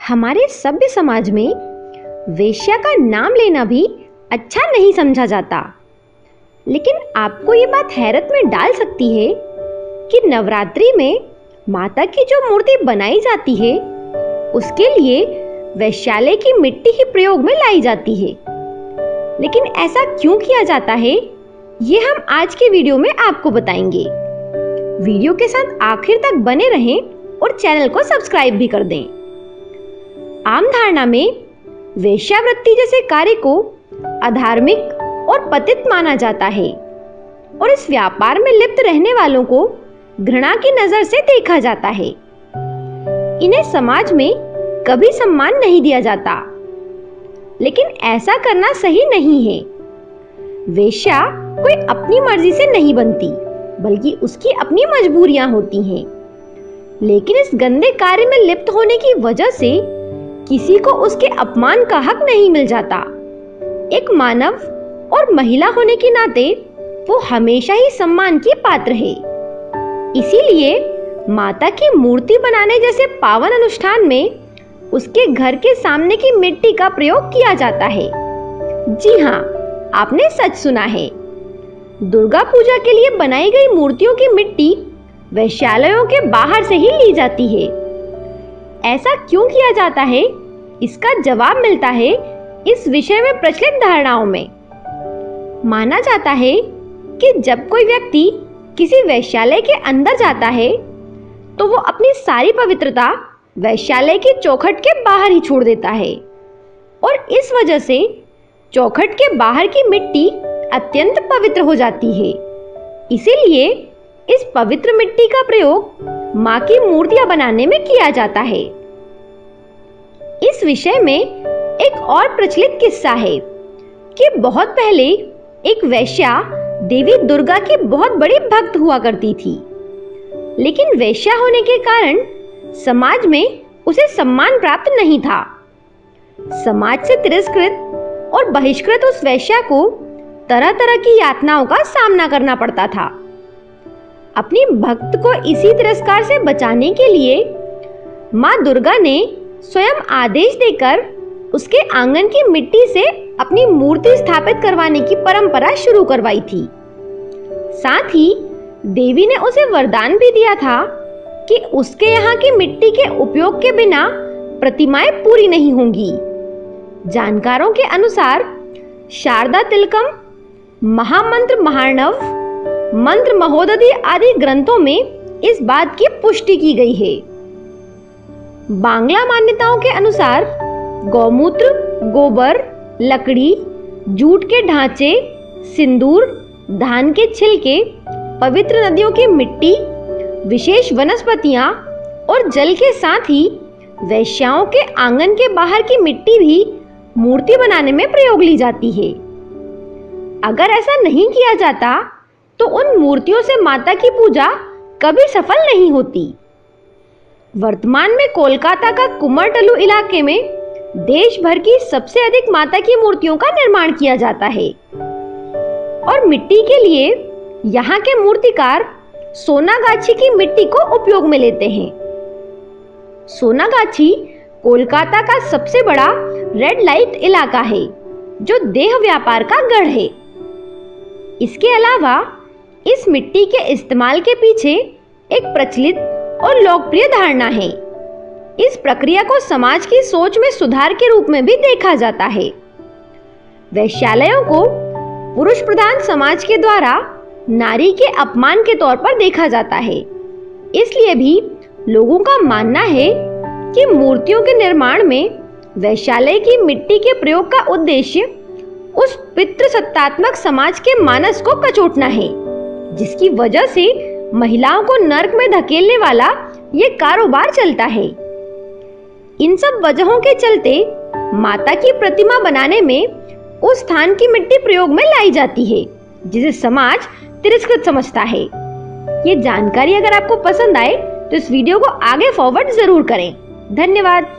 हमारे सभ्य समाज में वेश्या का नाम लेना भी अच्छा नहीं समझा जाता। लेकिन आपको ये बात हैरत में डाल सकती है कि नवरात्रि में माता की जो मूर्ति बनाई जाती है उसके लिए वैश्यालय की मिट्टी ही प्रयोग में लाई जाती है। लेकिन ऐसा क्यों किया जाता है ये हम आज के वीडियो में आपको बताएंगे। वीडियो के साथ आखिर तक बने रहें और चैनल को सब्सक्राइब भी कर दें। आम धारणा में वेश्यावृत्ति जैसे कार्य को अधार्मिक और पतित माना जाता है और इस व्यापार में लिप्त रहने वालों को घृणा की नजर से देखा जाता है। इन्हें समाज में कभी सम्मान नहीं दिया जाता, लेकिन ऐसा करना सही नहीं है। वेश्या कोई अपनी मर्जी से नहीं बनती, बल्कि उसकी अपनी मजबूरियां होती हैं। लेकिन इस गंदे कार्य में लिप्त होने की वजह से किसी को उसके अपमान का हक नहीं मिल जाता। एक मानव और महिला होने के नाते वो हमेशा ही सम्मान की पात्र है। इसीलिए माता की मूर्ति बनाने जैसे पावन अनुष्ठान में उसके घर के सामने की मिट्टी का प्रयोग किया जाता है। जी हाँ, आपने सच सुना है। दुर्गा पूजा के लिए बनाई गई मूर्तियों की मिट्टी वैश्यालयों के बाहर से ही ली जाती है। ऐसा क्यों किया जाता है, इसका जवाब मिलता है इस विषय में प्रचलित धारणाओं में। माना जाता है कि जब कोई व्यक्ति किसी वैश्यालय के अंदर जाता है तो वो अपनी सारी पवित्रता वैश्यालय की चौखट के बाहर ही छोड़ देता है और इस वजह से चौखट के बाहर की मिट्टी अत्यंत पवित्र हो जाती है। इसीलिए इस पवित्र मिट्टी का प्रयोग मां की मूर्तियां बनाने में किया जाता है। इस विषय में एक और प्रचलित किस्सा है कि बहुत पहले एक वेश्या देवी दुर्गा की बहुत बड़ी भक्त हुआ करती थी, लेकिन वेश्या होने के कारण समाज में उसे सम्मान प्राप्त नहीं था। समाज से तिरस्कृत और बहिष्कृत उस वेश्या को तरह तरह की यातनाओं का सामना करना पड़ता था। अपनी भक्त को इसी तिरस्कार से बचाने के लिए मां दुर्गा ने स्वयं आदेश देकर उसके आंगन की मिट्टी से अपनी मूर्ति स्थापित करवाने की परंपरा शुरू करवाई थी। साथ ही देवी ने उसे वरदान भी दिया था कि उसके यहाँ की मिट्टी के उपयोग के बिना प्रतिमाएं पूरी नहीं होंगी। जानकारों के अनुसार शारदा तिलकम, महामंत्र महार्णव, मंत्र महोदधि आदि ग्रंथों में इस बात की पुष्टि की गई है। बांग्ला मान्यताओं के अनुसार गौमूत्र, गोबर, लकड़ी, जूट के ढांचे, सिंदूर, धान के छिलके, पवित्र नदियों की मिट्टी, विशेष वनस्पतियां और जल के साथ ही वैश्याओं के आंगन के बाहर की मिट्टी भी मूर्ति बनाने में प्रयोग ली जाती है। अगर ऐसा नहीं किया जाता तो उन मूर्तियों से माता की पूजा कभी सफल नहीं होती। वर्तमान में कोलकाता का कुमारटुलु इलाके में देश भर की सबसे अधिक माता की मूर्तियों का निर्माण किया जाता है और मिट्टी के लिए यहाँ के मूर्तिकार सोनागाछी की मिट्टी को उपयोग में लेते हैं। सोनागाछी कोलकाता का सबसे बड़ा रेड लाइट इलाका है जो देह व्यापार का गढ़ है। इसके अलावा इस मिट्टी के इस्तेमाल के पीछे एक प्रचलित और लोकप्रिय धारणा है। इस प्रक्रिया को समाज की सोच में सुधार के रूप में भी देखा जाता है। वैश्यालयों को पुरुष प्रधान समाज के द्वारा नारी के अपमान के तौर पर देखा जाता है। इसलिए भी लोगों का मानना है कि मूर्तियों के निर्माण में वैश्यालय की मिट्टी के प्रयोग का उद्देश्य उस पितृसत्तात्मक समाज के मानस को कचोटना है, जिसकी वजह से महिलाओं को नर्क में धकेलने वाला ये कारोबार चलता है। इन सब वजहों के चलते माता की प्रतिमा बनाने में उस स्थान की मिट्टी प्रयोग में लाई जाती है जिसे समाज तिरस्कृत समझता है। ये जानकारी अगर आपको पसंद आए तो इस वीडियो को आगे फॉरवर्ड जरूर करें। धन्यवाद।